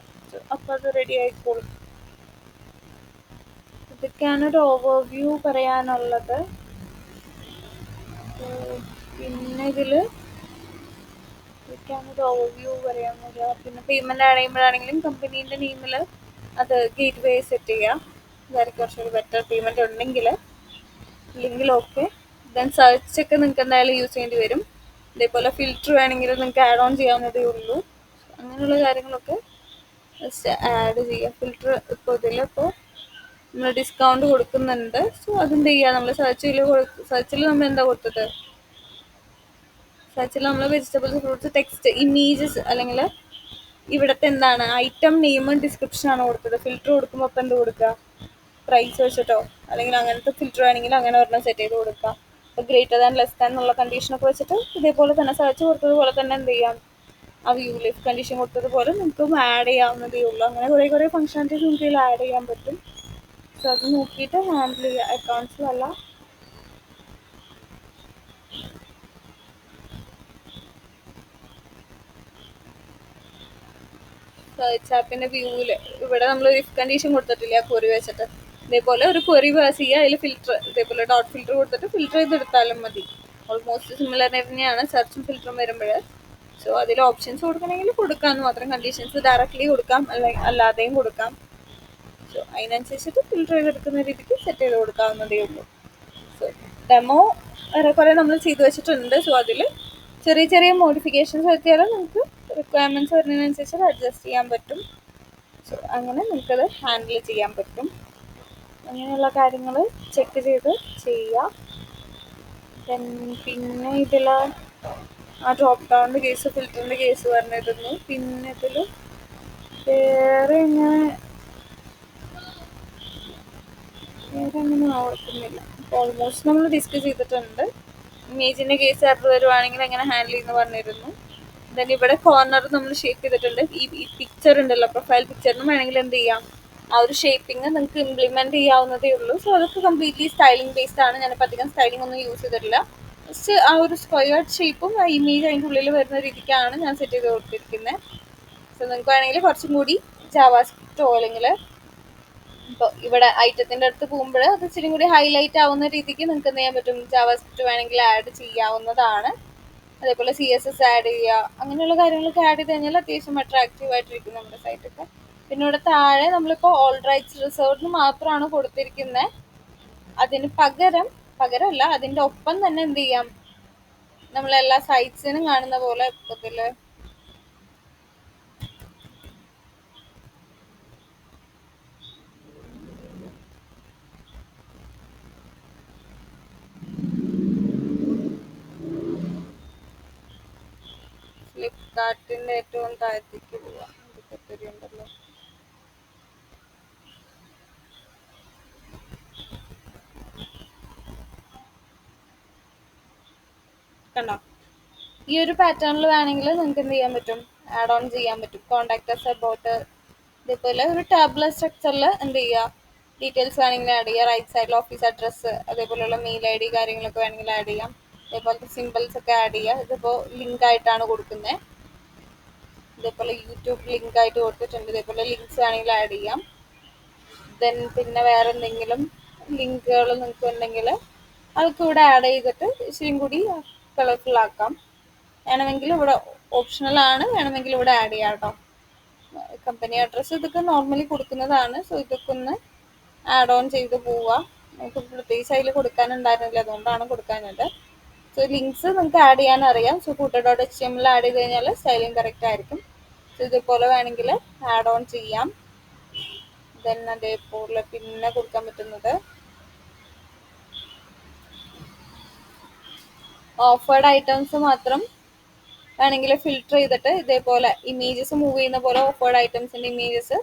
അപ്പോൾ അത് റെഡി ആയിക്കോളും. ഇതൊക്കെയാണ് ഒരു ഓവർവ്യൂ പറയാനുള്ളത്. പിന്നെ ഇതൊക്കെയാണ് ഒരു ഓവർവ്യൂ പറയാനുള്ളത്. പിന്നെ പേയ്മെൻറ്റ് ആഡ് ചെയ്യുമ്പോഴാണെങ്കിലും കമ്പനീൻ്റെ നെയിമിൽ അത് ഗേറ്റ് വേ സെറ്റ് ചെയ്യുക, അതായിരിക്കും കുറച്ചുകൂടി ബെറ്റർ. പേയ്മെൻറ്റ് ഉണ്ടെങ്കിൽ, ഇല്ലെങ്കിൽ ഓക്കെ. ദെൻ സെർച്ചൊക്കെ നിങ്ങൾക്ക് എന്തായാലും യൂസ് ചെയ്യേണ്ടി വരും. ഇതേപോലെ ഫിൽറ്റർ വേണമെങ്കിൽ നിങ്ങൾക്ക് ആഡ് ഓൺ ചെയ്യാവുന്നതേ ഉള്ളൂ. അങ്ങനെയുള്ള കാര്യങ്ങളൊക്കെ ജസ്റ്റ് ആഡ് ചെയ്യുക. ഫിൽറ്റർ ഇപ്പോൾ ഇതിലിപ്പോൾ നമ്മൾ ഡിസ്കൗണ്ട് കൊടുക്കുന്നുണ്ട്. സോ അതെന്ത് ചെയ്യുക, നമ്മൾ സെർച്ചിൽ നമ്മൾ എന്താ കൊടുത്തത്, സെർച്ചിൽ നമ്മൾ വെജിറ്റബിൾസ്, ഫ്രൂട്ട്സ്, ടെക്സ്റ്റ്, ഇമേജസ് അല്ലെങ്കിൽ ഇവിടുത്തെ എന്താണ് ഐറ്റം നെയിമും ഡിസ്ക്രിപ്ഷനാണ് കൊടുത്തത്. ഫിൽറ്റർ കൊടുക്കുമ്പോൾ അപ്പോൾ എന്ത് കൊടുക്കുക, പ്രൈസ് വെച്ചിട്ടോ അല്ലെങ്കിൽ അങ്ങനത്തെ ഫിൽറ്റർ വേണമെങ്കിൽ അങ്ങനെ ഒരെണ്ണം സെറ്റ് ചെയ്ത് കൊടുക്കുക. ഇപ്പോൾ ഗ്രേറ്റർ ദാൻ ലെസ് ദാൻ എന്നുള്ള കണ്ടീഷനൊക്കെ വെച്ചിട്ട് ഇതേപോലെ തന്നെ സെർച്ച് കൊടുത്തതുപോലെ തന്നെ എന്ത് ചെയ്യാം, ആ വ്യൂവിൽ കണ്ടീഷൻ കൊടുത്തതുപോലെ നിങ്ങൾക്കും ആഡ് ചെയ്യാവുന്നതേ ഉള്ളൂ. അങ്ങനെ കുറേ ഫങ്ഷനാലിറ്റീസ് നമുക്ക് ഇതിൽ ആഡ് ചെയ്യാൻ പറ്റും. സോ അത് നോക്കിയിട്ട് ഹാൻഡിൽ ചെയ്യുക. അക്കൗണ്ട്സിലല്ല, സെർച്ച് ആപ്പിൻ്റെ വ്യൂവിൽ ഇവിടെ നമ്മൾ ഇഫ് കണ്ടീഷൻ കൊടുത്തിട്ടില്ല ക്വറി വെച്ചിട്ട്, ഇതേപോലെ ഒരു ക്വറി പാസ് ചെയ്യുക, അതിൽ ഫിൽറ്റർ ഇതേപോലെ ഡോട്ട് ഫിൽറ്റർ കൊടുത്തിട്ട് ഫിൽറ്റർ ചെയ്തെടുത്താലും മതി. ഓൾമോസ്റ്റ് സിമിലർ തന്നെയാണ് സെർച്ചും ഫിൽറ്ററും വരുമ്പോൾ. സോ അതിൽ ഓപ്ഷൻസ് കൊടുക്കണമെങ്കിൽ കൊടുക്കാമെന്ന് മാത്രം. കണ്ടീഷൻസ് ഡയറക്റ്റ്ലി കൊടുക്കാം, അല്ലാതെയും കൊടുക്കാം. സോ അതിനനുസരിച്ചിട്ട് ഫിൽറ്റർ ചെയ്തെടുക്കുന്ന രീതിക്ക് സെറ്റ് ചെയ്ത് കൊടുക്കാവുന്നതേ ഉള്ളൂ. സോ ഡെമോ ഏറെക്കുറെ നമ്മൾ ചെയ്ത് വെച്ചിട്ടുണ്ട്. സോ അതിൽ ചെറിയ മോഡിഫിക്കേഷൻസ് വരുത്തിയാലും നമുക്ക് റിക്വയർമെൻറ്റ്സ് വരുന്നതിനനുസരിച്ച് അഡ്ജസ്റ്റ് ചെയ്യാൻ പറ്റും. സോ അങ്ങനെ നമുക്കത് ഹാൻഡിൽ ചെയ്യാൻ പറ്റും. അങ്ങനെയുള്ള കാര്യങ്ങൾ ചെക്ക് ചെയ്ത് ചെയ്യുക. പിന്നെ ഇതിൽ ആ ഡ്രോപ്പ് ഡൗണിൻ്റെ കേസ്, ഫിൽറ്ററിൻ്റെ കേസ് പറഞ്ഞിരുന്നു. പിന്നെ ഇതിൽ വേറെ അങ്ങനെ ഓർക്കുന്നില്ല. ഓൾമോസ്റ്റ് നമ്മൾ ഡിസ്കസ് ചെയ്തിട്ടുണ്ട്. ഇമേജിൻ്റെ കേസ് എറർ വരുവാണെങ്കിൽ എങ്ങനെ ഹാൻഡിൽ ചെയ്യുന്നു പറഞ്ഞിരുന്നു. ദെൻ ഇവിടെ കോർണർ നമ്മൾ ഷേപ്പ് ചെയ്തിട്ടുണ്ട്. ഈ പിക്ചർ ഉണ്ടല്ലോ, പ്രൊഫൈൽ പിക്ചറിനും വേണമെങ്കിൽ എന്ത് ചെയ്യാം, ആ ഒരു ഷേപ്പിംഗ് നിങ്ങൾക്ക് ഇംപ്ലിമെൻറ്റ് ചെയ്യാവുന്നതേ ഉള്ളൂ. സോ അതൊക്കെ കംപ്ലീറ്റ്ലി സ്റ്റൈലിംഗ് ബേസ്ഡ് ആണ്. ഞാനിപ്പോൾ അധികം സ്റ്റൈലിംഗ് ഒന്നും യൂസ് ചെയ്തിട്ടില്ല. ജസ്റ്റ് ആ ഒരു സ്ക്വയർ ഷേപ്പും ആ ഇമേജ് അതിൻ്റെ ഉള്ളിൽ വരുന്ന രീതിക്കാണ് ഞാൻ സെറ്റ് ചെയ്ത് കൊടുത്തിരിക്കുന്നത്. സോ നിങ്ങൾക്ക് വേണമെങ്കിൽ കുറച്ചും കൂടി ജാവാസ്ക്രിപ്റ്റോ അല്ലെങ്കിൽ ഇപ്പോൾ ഇവിടെ ഐറ്റത്തിൻ്റെ അടുത്ത് പോകുമ്പോൾ അത് ഇച്ചിരി കൂടി ഹൈലൈറ്റ് ആവുന്ന രീതിക്ക് നിങ്ങൾക്ക് എന്ത് ചെയ്യാൻ പറ്റും, ജാവാസ്ക്രിപ്റ്റ് വേണമെങ്കിൽ ആഡ് ചെയ്യാവുന്നതാണ്. അതേപോലെ CSS ആഡ് ചെയ്യുക, അങ്ങനെയുള്ള കാര്യങ്ങളൊക്കെ ആഡ് ചെയ്ത് കഴിഞ്ഞാൽ അത്യാവശ്യം അട്രാക്റ്റീവ് ആയിട്ടിരിക്കും നമ്മുടെ സൈറ്റൊക്കെ. പിന്നെ ഇവിടെ താഴെ നമ്മളിപ്പോൾ ഓൾ റൈറ്റ്സ് റിസർവ്ഡ് മാത്രമാണ് കൊടുത്തിരിക്കുന്നത്. അതിന് പകരമല്ല, അതിൻ്റെ ഒപ്പം തന്നെ എന്ത് ചെയ്യാം, നമ്മളെല്ലാ സൈറ്റ്സിനും കാണുന്ന പോലെ ഇതിൽ ഫ്ലിപ്കാർട്ടിൻ്റെ ഏറ്റവും താഴത്തേക്ക് പോവാം. ഇതൊക്കെ ഉണ്ടല്ലോ, കണ്ടോ? ഈ ഒരു പാറ്റേണിൽ വേണമെങ്കിൽ നിങ്ങൾക്ക് എന്ത് ചെയ്യാൻ പറ്റും, ആഡ് ഓൺ ചെയ്യാൻ പറ്റും. കോൺടാക്ട് അസ് അബൌട്ട്, ഇതേപോലെ ഒരു ടാബുലർ സ്ട്രക്ചറിൽ എന്ത് ചെയ്യുക, ഡീറ്റെയിൽസ് വേണമെങ്കിൽ ആഡ് ചെയ്യുക. റൈറ്റ് സൈഡിൽ ഓഫീസ് അഡ്രസ്സ്, അതേപോലെയുള്ള മെയിൽ ID കാര്യങ്ങളൊക്കെ വേണമെങ്കിൽ ആഡ് ചെയ്യാം. അതേപോലത്തെ സിമ്പിൾസ് ഒക്കെ ആഡ് ചെയ്യുക. ഇതിപ്പോൾ ലിങ്ക് ആയിട്ടാണ് കൊടുക്കുന്നത്. ഇതേപോലെ യൂട്യൂബ് ലിങ്ക് ആയിട്ട് കൊടുത്തിട്ടുണ്ട്. ഇതേപോലെ ലിങ്ക്സ് വേണമെങ്കിൽ ആഡ് ചെയ്യാം. ദെൻ പിന്നെ വേറെ എന്തെങ്കിലും ലിങ്കുകൾ നിങ്ങൾക്ക് ഉണ്ടെങ്കിൽ അതൊക്കെ ഇവിടെ ആഡ് ചെയ്തിട്ട് ഇച്ചിരി കൂടി കളർഫുൾ ആക്കാം. വേണമെങ്കിൽ ഇവിടെ ഓപ്ഷണൽ ആണ്, വേണമെങ്കിൽ ഇവിടെ ആഡ് ചെയ്യാം കേട്ടോ. കമ്പനി അഡ്രസ്സ് ഇതൊക്കെ നോർമലി കൊടുക്കുന്നതാണ്. സോ ഇതൊക്കെ ഒന്ന് ആഡ് ഓൺ ചെയ്ത് പോവുക. നമുക്ക് പ്രത്യേകിച്ച് അതിൽ കൊടുക്കാനുണ്ടായിരുന്നില്ല, അതുകൊണ്ടാണ് കൊടുക്കാനുണ്ട്. സോ ലിങ്ക്സ് നിങ്ങൾക്ക് ആഡ് ചെയ്യാൻ അറിയാം. സോ footer.html ആഡ് ചെയ്ത് കഴിഞ്ഞാൽ സ്റ്റൈലിംഗ് കറക്റ്റ് ആയിരിക്കും. സോ ഇതുപോലെ വേണമെങ്കിൽ ആഡ് ഓൺ ചെയ്യാം. ദെൻ അതേപോലെ പിന്നെ കൊടുക്കാൻ പറ്റുന്നത് ഓഫേർഡ് ഐറ്റംസ് മാത്രം വേണമെങ്കിൽ ഫിൽട്ടർ ചെയ്തിട്ട് ഇതേപോലെ ഇമേജസ് മൂവ് ചെയ്യുന്ന പോലെ ഓഫേർഡ് ഐറ്റംസിൻ്റെ ഇമേജസ്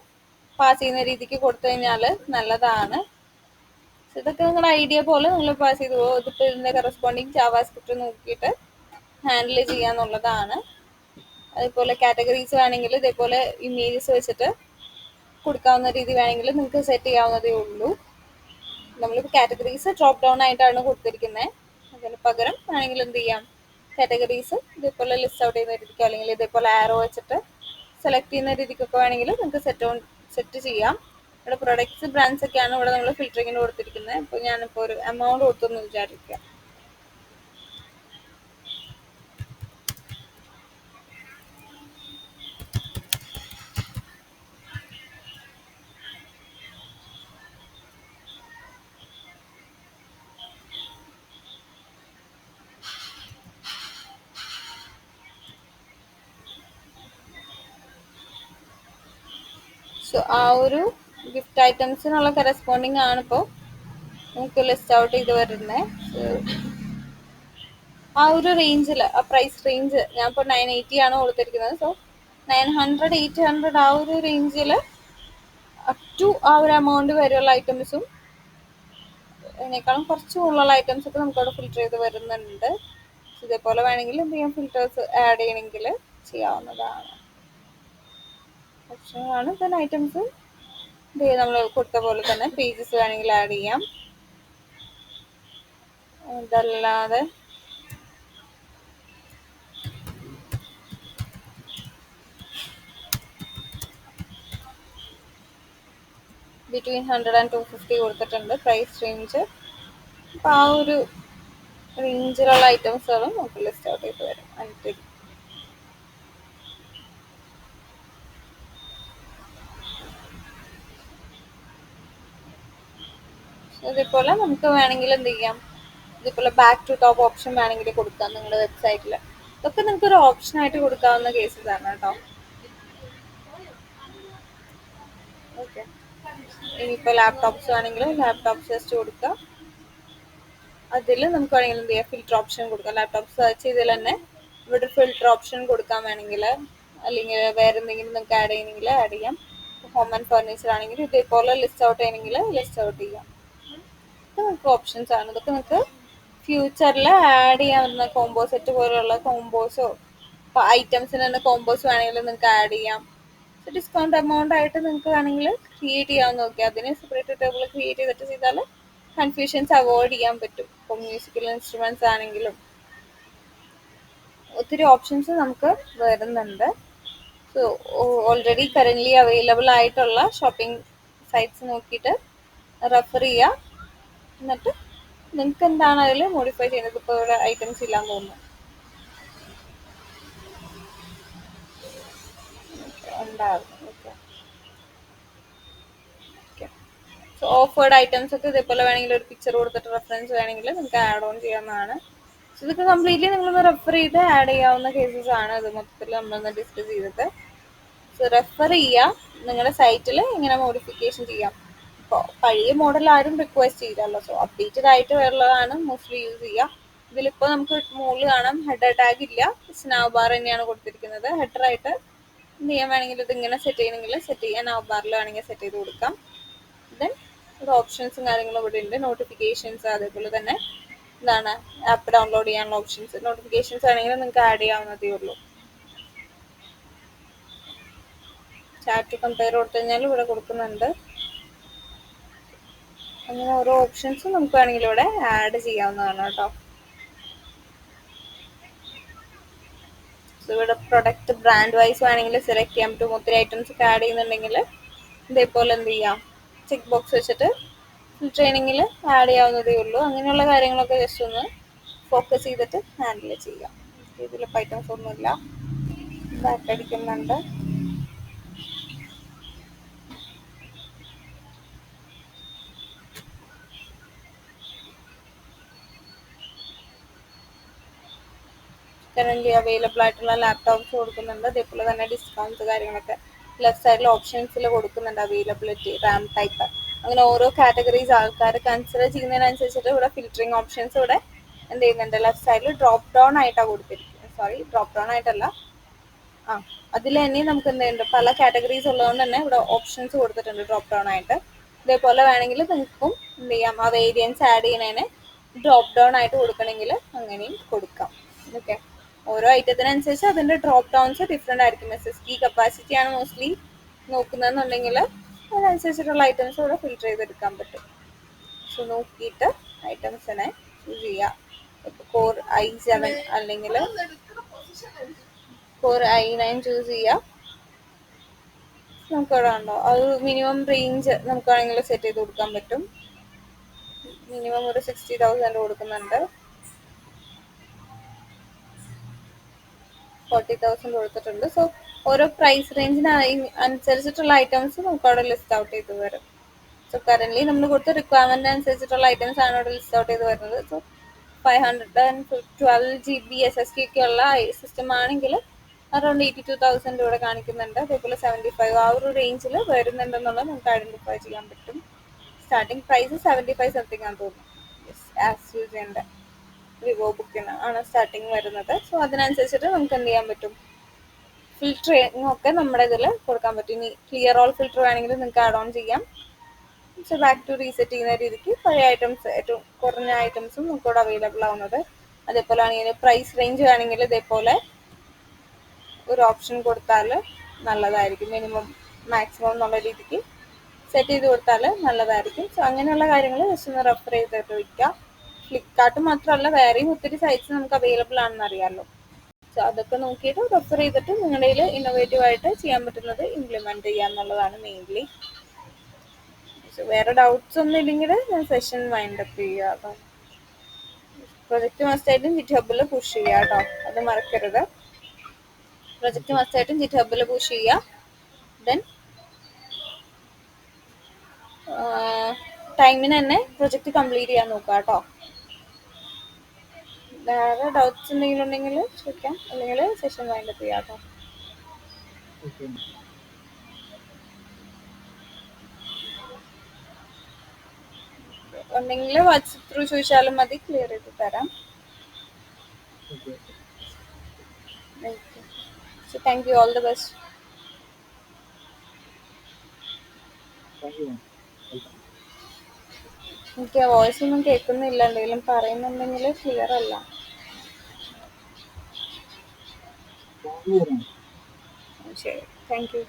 പാസ് ചെയ്യുന്ന രീതിക്ക് കൊടുത്തു കഴിഞ്ഞാൽ നല്ലതാണ്. ഇതൊക്കെ നിങ്ങളുടെ ഐഡിയ പോലെ നിങ്ങൾ പാസ് ചെയ്ത് പോകും. ഇതിപ്പോൾ ഇതിൻ്റെ കറസ്പോണ്ടിങ് ജാവാസ്ക്രിപ്റ്റ് നോക്കിയിട്ട് ഹാൻഡിൽ ചെയ്യാന്നുള്ളതാണ്. അതേപോലെ കാറ്റഗറീസ് വേണമെങ്കിൽ ഇതേപോലെ ഇമേജസ് വെച്ചിട്ട് കൊടുക്കാവുന്ന രീതി വേണമെങ്കിൽ നിങ്ങൾക്ക് സെറ്റ് ചെയ്യാവുന്നതേ ഉള്ളൂ. നമ്മളിപ്പോൾ കാറ്റഗറീസ് ഡ്രോപ്പ് ഡൗൺ ആയിട്ടാണ് കൊടുത്തിരിക്കുന്നത്. അതിന് പകരം വേണമെങ്കിൽ എന്ത് ചെയ്യാം, കാറ്റഗറീസ് ഇതേപോലെ ലിസ്റ്റ് ഔട്ട് ചെയ്യുന്ന രീതിക്കോ അല്ലെങ്കിൽ ഇതേപോലെ ആരോ വെച്ചിട്ട് സെലക്ട് ചെയ്യുന്ന രീതിക്കൊക്കെ വേണമെങ്കിൽ നിങ്ങൾക്ക് സെറ്റ് ചെയ്യാം. ഇവിടെ പ്രൊഡക്ട്സ് ബ്രാൻഡ്സ് ഒക്കെയാണ് ഇവിടെ നമ്മൾ ഫിൽറ്ററിങ്ങിന് കൊടുത്തിരിക്കുന്നത്. അപ്പോൾ ഞാനിപ്പോൾ ഒരു എമൗണ്ട് കൊടുത്തെന്ന് വിചാരിക്കുക. സോ ആ ഒരു ഗിഫ്റ്റ് ഐറ്റംസിനുള്ള കറസ്പോണ്ടിങ് ആണ് ഇപ്പോൾ നമുക്ക് ലിസ്റ്റ് ഔട്ട് ചെയ്ത് വരുന്നത്. ആ ഒരു റേഞ്ചിൽ, ആ പ്രൈസ് റേഞ്ച് ഞാൻ ഇപ്പോൾ 980 ആണ് കൊടുത്തിരിക്കുന്നത്. സോ 900, 800 ആ ഒരു റേഞ്ചിൽ അപ് ടു ആ ഒരു എമൗണ്ട് വരെയുള്ള ഐറ്റംസും അതിനേക്കാളും കുറച്ച് കൂടുതലുള്ള ഐറ്റംസ് ഒക്കെ നമുക്കവിടെ ഫിൽറ്റർ ചെയ്ത് വരുന്നുണ്ട്. ഇതേപോലെ വേണമെങ്കിൽ എന്ത് ചെയ്യാം, ഫിൽറ്റേഴ്സ് ആഡ് ചെയ്യണമെങ്കിൽ ചെയ്യാവുന്നതാണ്. ഓപ്ഷനാണ്. ദെൻ ഐറ്റംസ് നമ്മൾ കൊടുത്ത പോലെ തന്നെ പേജസ് വേണമെങ്കിൽ ആഡ് ചെയ്യാം. ഇതല്ലാതെ ബിറ്റ്വീൻ 100 and 250 കൊടുത്തിട്ടുണ്ട് പ്രൈസ് റേഞ്ച്. അപ്പോൾ ആ ഒരു റേഞ്ചിലുള്ള ഐറ്റംസുകളും നമുക്ക് ലിസ്റ്റ് ഔട്ട് ചെയ്ത് വരും. ഇതേപോലെ നമുക്ക് വേണമെങ്കിൽ എന്ത് ചെയ്യാം, ഇതേപോലെ ബാക്ക് ടു ടോപ്പ് ഓപ്ഷൻ വേണമെങ്കിൽ കൊടുക്കാം നിങ്ങളുടെ വെബ്സൈറ്റിൽ. ഇതൊക്കെ നിങ്ങൾക്ക് ഒരു ഓപ്ഷനായിട്ട് കൊടുക്കാവുന്ന കേസസ് ആണ് കേട്ടോ. ഓക്കെ, ഇനിയിപ്പോൾ ലാപ്ടോപ്സ് വേണമെങ്കിൽ ലാപ്ടോപ്പ് ജസ്റ്റ് കൊടുക്കുക. അതിൽ നമുക്ക് വേണമെങ്കിൽ എന്ത് ചെയ്യാം, ഫിൽറ്റർ ഓപ്ഷൻ കൊടുക്കാം. ലാപ്ടോപ്പ് സെർച്ച് ചെയ്തതിൽ തന്നെ ഇവിടെ ഫിൽറ്റർ ഓപ്ഷൻ കൊടുക്കാൻ വേണമെങ്കിൽ, അല്ലെങ്കിൽ വേറെ എന്തെങ്കിലും നിങ്ങൾക്ക് ആഡ് ചെയ്യണമെങ്കിൽ ആഡ് ചെയ്യാം. ഹോം ആൻഡ് ഫർണിച്ചർ ആണെങ്കിൽ ഇതേപോലെ ലിസ്റ്റ് ഔട്ട് ചെയ്യണമെങ്കിൽ ലിസ്റ്റ് ഔട്ട് ചെയ്യാം. ഇത് നമുക്ക് ഓപ്ഷൻസ് ആണ്. ഇതൊക്കെ നിങ്ങൾക്ക് ഫ്യൂച്ചറിൽ ആഡ് ചെയ്യാവുന്ന കോംബോ സെറ്റ് പോലുള്ള കോംബോസോ ഇപ്പോൾ ഐറ്റംസിന് തന്നെ കോംബോസ് വേണമെങ്കിൽ നിങ്ങൾക്ക് ആഡ് ചെയ്യാം. ഡിസ്കൗണ്ട് എമൗണ്ട് ആയിട്ട് നിങ്ങൾക്ക് വേണമെങ്കിൽ ക്രിയേറ്റ് ചെയ്യാമെന്ന് നോക്കി അതിന് സെപ്പറേറ്റ് ടേബിൾ ക്രിയേറ്റ് ചെയ്തിട്ട് ചെയ്താൽ കൺഫ്യൂഷൻസ് അവോയ്ഡ് ചെയ്യാൻ പറ്റും. ഇപ്പോൾ മ്യൂസിക്കൽ ഇൻസ്ട്രുമെൻറ്റ്സ് ആണെങ്കിലും ഒത്തിരി ഓപ്ഷൻസ് നമുക്ക് വരുന്നുണ്ട്. സോ ഓൾറെഡി കറൻ്റ്ലി അവൈലബിൾ ആയിട്ടുള്ള ഷോപ്പിംഗ് സൈറ്റ്സ് നോക്കിയിട്ട് റെഫർ ചെയ്യുക. എന്നിട്ട് നിങ്ങൾക്ക് എന്താണ് അതിൽ മോഡിഫൈ ചെയ്യുന്നത്. ഇപ്പോൾ ഇവിടെ ഐറ്റംസ് ഇല്ലാന്ന് തോന്നുന്നു. ഉണ്ടാകും. Okay okay. So offered items ഒക്കെ ഇതേപോലെ വേണമെങ്കിൽ ഒരു പിക്ചർ കൊടുത്തിട്ട് റെഫറൻസ് വേണമെങ്കിൽ നിങ്ങൾക്ക് ആഡ് ഓൺ ചെയ്യാവുന്നതാണ്. സോ ഇതൊക്കെ കംപ്ലീറ്റ്ലി നിങ്ങളൊന്ന് റെഫർ ചെയ്ത് ആഡ് ചെയ്യാവുന്ന കേസസ് ആണ്. ഇത് മൊത്തത്തിൽ നമ്മളൊന്ന് ഡിസ്കസ് ചെയ്തിട്ട് സോ റെഫർ ചെയ്യുക. നിങ്ങളുടെ സൈറ്റിൽ ഇങ്ങനെ മോഡിഫിക്കേഷൻ ചെയ്യാം. ഇപ്പോൾ പഴയ മോഡൽ ആരും റിക്വസ്റ്റ് ചെയ്യില്ലല്ലോ. സോ അപ്ഡേറ്റഡ് ആയിട്ട് ഉള്ളതാണ് മോസ്റ്റ്ലി യൂസ് ചെയ്യുക. ഇതിലിപ്പോൾ നമുക്ക് മുകളിൽ കാണാം ഹെഡർ ടാഗ് ഇല്ല, സ്നാവ് ബാർ തന്നെയാണ് കൊടുത്തിരിക്കുന്നത്. ഹെഡറായിട്ട് എന്ത് ചെയ്യാൻ വേണമെങ്കിൽ ഇത് ഇങ്ങനെ സെറ്റ് ചെയ്യണമെങ്കിൽ സെറ്റ് ചെയ്യാൻ നാവ് ബാറിൽ വേണമെങ്കിൽ സെറ്റ് ചെയ്ത് കൊടുക്കാം. ദെൻ ഇവിടെ ഓപ്ഷൻസും കാര്യങ്ങളും ഇവിടെ ഉണ്ട്. നോട്ടിഫിക്കേഷൻസ് അതേപോലെ തന്നെ എന്താണ് ആപ്പ് ഡൗൺലോഡ് ചെയ്യാനുള്ള ഓപ്ഷൻസ്. നോട്ടിഫിക്കേഷൻസ് ആണെങ്കിൽ നിങ്ങൾക്ക് ആഡ് ചെയ്യാവുന്നതേ ഉള്ളൂ. ചാറ്റ് കമ്പയർ കൊടുത്തു കഴിഞ്ഞാൽ ഇവിടെ കൊടുക്കുന്നുണ്ട്. അങ്ങനെ ഓരോ ഓപ്ഷൻസും നമുക്ക് വേണമെങ്കിൽ ഇവിടെ ആഡ് ചെയ്യാവുന്നതാണ് കേട്ടോ. സോ ഇവിടെ പ്രൊഡക്റ്റ് ബ്രാൻഡ് വൈസ് വേണമെങ്കിൽ സെലക്ട് ചെയ്യാൻ പറ്റും. ഒത്തിരി ഐറ്റംസ് ഒക്കെ ആഡ് ചെയ്യുന്നുണ്ടെങ്കിൽ ഇതേപോലെ എന്ത് ചെയ്യാം, ചെക്ക് ബോക്സ് വെച്ചിട്ട് ട്രെയിനിങ്ങിൽ ആഡ് ചെയ്യാവുന്നതേ ഉള്ളൂ. അങ്ങനെയുള്ള കാര്യങ്ങളൊക്കെ ജസ്റ്റ് ഒന്ന് ഫോക്കസ് ചെയ്തിട്ട് ഹാൻഡിൽ ചെയ്യാം. ഇതിലിപ്പോൾ ഐറ്റംസ് ഒന്നുമില്ല. ബാക്ക് അടിക്കുന്നുണ്ട്. കറൻ്റ് അവൈലബിൾ ആയിട്ടുള്ള ലാപ്ടോപ്സ് കൊടുക്കുന്നുണ്ട്. അതേപോലെ തന്നെ ഡിസ്കൗണ്ട്സ് കാര്യങ്ങളൊക്കെ ലെഫ്റ്റ് സൈഡിൽ ഓപ്ഷൻസിൽ കൊടുക്കുന്നുണ്ട്. അവൈലബിലിറ്റി, റാം ടൈപ്പ്, അങ്ങനെ ഓരോ കാറ്റഗറീസ് ആൾക്കാർ കൺസിഡർ ചെയ്യുന്നതിനനുസരിച്ചിട്ട് ഇവിടെ ഫിൽറ്ററിങ് ഓപ്ഷൻസ് ഇവിടെ എന്ത് ചെയ്യുന്നുണ്ട്, ലെഫ്റ്റ് സൈഡിൽ ഡ്രോപ്പ് ഡൗൺ ആയിട്ടാണ് കൊടുത്തിരിക്കുന്നത്. സോറി, ഡ്രോപ്പ് ഡൗൺ ആയിട്ടല്ല, ആ അതിൽ തന്നെ നമുക്ക് എന്തുണ്ട്, പല കാറ്റഗറീസ് ഉള്ളതുകൊണ്ട് തന്നെ ഇവിടെ ഓപ്ഷൻസ് കൊടുത്തിട്ടുണ്ട് ഡ്രോപ്പ് ഡൗൺ ആയിട്ട്. ഇതേപോലെ വേണമെങ്കിൽ നിങ്ങൾക്കും എന്ത് ചെയ്യാം, ആ വേരിയൻസ് ആഡ് ചെയ്യുന്നതിന് ഡ്രോപ്പ് ഡൗൺ ആയിട്ട് കൊടുക്കണമെങ്കിൽ അങ്ങനെയും കൊടുക്കാം. ഓക്കെ, ഓരോ ഐറ്റത്തിനനുസരിച്ച് അതിൻ്റെ ഡ്രോപ്പ് ഡൗൺസ് ഡിഫറെൻ്റ് ആയിരിക്കും. SSD കപ്പാസിറ്റി ആണ് മോസ്റ്റ്ലി നോക്കുന്നതെന്നുണ്ടെങ്കിൽ അതിനനുസരിച്ചിട്ടുള്ള ഐറ്റംസ് ഇവിടെ ഫിൽറ്റർ ചെയ്തെടുക്കാൻ പറ്റും. സോ നോക്കിയിട്ട് ഐറ്റംസിനെ ചൂസ് ചെയ്യുക. ഇപ്പോൾ കോർ i7 അല്ലെങ്കിൽ കോർ i9 ചൂസ് ചെയ്യുക. നമുക്ക് അവിടെ ഉണ്ടോ അത് മിനിമം റേഞ്ച് നമുക്ക് വേണമെങ്കിൽ സെറ്റ് ചെയ്ത് കൊടുക്കാൻ പറ്റും. മിനിമം ഒരു 60,000 കൊടുക്കുന്നുണ്ട്, 40,000 കൊടുത്തിട്ടുണ്ട്. സോ ഓരോ പ്രൈസ് റേഞ്ചിന് അനുസരിച്ചിട്ടുള്ള ഐറ്റംസ് നമുക്ക് അവിടെ ലിസ്റ്റ് ഔട്ട് ചെയ്ത് വരും. സോ കറൻ്റ്ലി നമ്മൾ കൊടുത്ത റിക്വയർമെന്റ് അനുസരിച്ചിട്ടുള്ള ഐറ്റംസ് ആണ് അവിടെ ലിസ്റ്റ് ഔട്ട് ചെയ്ത് വരുന്നത്. സോ 512 GB SSD ഒക്കെ ഉള്ള സിസ്റ്റം ആണെങ്കിൽ അറൗണ്ട് 82,000 ഇവിടെ കാണിക്കുന്നുണ്ട്. അതേപോലെ 75 ആ ഒരു റേഞ്ചിൽ വരുന്നുണ്ടെന്നുള്ളത് നമുക്ക് ഐഡന്റിഫൈ ചെയ്യാൻ പറ്റും. സ്റ്റാർട്ടിംഗ് പ്രൈസ് 75 സംതിങ് ആണെന്ന് തോന്നുന്നു. ആസ് യൂസിൻ്റെ വിവോ ബുക്കിന് ആണ് സ്റ്റാർട്ടിങ് വരുന്നത്. സോ അതിനനുസരിച്ചിട്ട് നമുക്ക് എന്ത് ചെയ്യാൻ പറ്റും, ഫിൽറ്ററിങ് ഒക്കെ നമ്മുടെ ഇതിൽ കൊടുക്കാൻ പറ്റും. ഇനി ക്ലിയർ ഓൾ ഫിൽറ്റർ വേണമെങ്കിൽ നിങ്ങൾക്ക് ആഡ് ഓൺ ചെയ്യാം. സോ ബാക്ക് ടു റീസെറ്റ് ചെയ്യുന്ന രീതിക്ക് പഴയ ഐറ്റംസ്, ഏറ്റവും കുറഞ്ഞ ഐറ്റംസും നമുക്ക് ഇവിടെ അവൈലബിൾ ആവുന്നത്. അതേപോലെ ആണെങ്കിൽ പ്രൈസ് റേഞ്ച് വേണമെങ്കിൽ ഇതേപോലെ ഒരു ഓപ്ഷൻ കൊടുത്താൽ നല്ലതായിരിക്കും. മിനിമം മാക്സിമം എന്നുള്ള രീതിക്ക് സെറ്റ് ചെയ്ത് കൊടുത്താൽ നല്ലതായിരിക്കും. സോ അങ്ങനെയുള്ള കാര്യങ്ങൾ ജസ്റ്റ് ഒന്ന് റെഫർ ചെയ്തിട്ട് വയ്ക്കുക. ഫ്ലിപ്കാർട്ട് മാത്രമല്ല വേറെയും ഒത്തിരി സൈറ്റ്സ് നമുക്ക് അവൈലബിൾ ആണെന്ന് അറിയാമല്ലോ. സോ അതൊക്കെ നോക്കിയിട്ട് റെഫർ ചെയ്തിട്ട് നിങ്ങളുടെ കയ്യിൽ ഇന്നോവേറ്റീവ് ആയിട്ട് ചെയ്യാൻ പറ്റുന്നത് ഇംപ്ലിമെൻറ്റ് ചെയ്യുക എന്നുള്ളതാണ് മെയിൻലി. സോ വേറെ ഡൗട്ട്സ് ഒന്നും ഇല്ലെങ്കിൽ ഞാൻ സെഷൻ വൈൻഡ് അപ്പ് ചെയ്യുക കേട്ടോ. പ്രൊജക്റ്റ് മസ്റ്റായിട്ടും ജിറ്റ്ഹബിൽ പുഷ് ചെയ്യുക കേട്ടോ, അത് മറക്കരുത്. പ്രൊജക്റ്റ് മസ്റ്റായിട്ടും ജിറ്റ്ഹബിൽ പുഷ് ചെയ്യുക. ദെൻ ടൈമിന് തന്നെ പ്രൊജക്റ്റ് കംപ്ലീറ്റ് ചെയ്യാൻ നോക്കുക കേട്ടോ. വേറെ ഡൗട്ട്സ് എന്തെങ്കിലും ഉണ്ടെങ്കിൽ ചോദിക്കാം, അല്ലെങ്കിൽ സെഷൻ വൈൻഡ് അപ്പ് ചെയ്യാം കേട്ടോ. ഉണ്ടെങ്കിൽ വാട്സപ്പ് ത്രൂ ചോദിച്ചാലും മതി, ക്ലിയർ ചെയ്ത് തരാം. So thank you, all the best. എനിക്ക് വോയിസ് ഒന്നും കേൾക്കുന്നില്ല, എന്തെങ്കിലും പറയുന്നുണ്ടെങ്കിൽ ക്ലിയർ അല്ല. ശരി, താങ്ക് യു.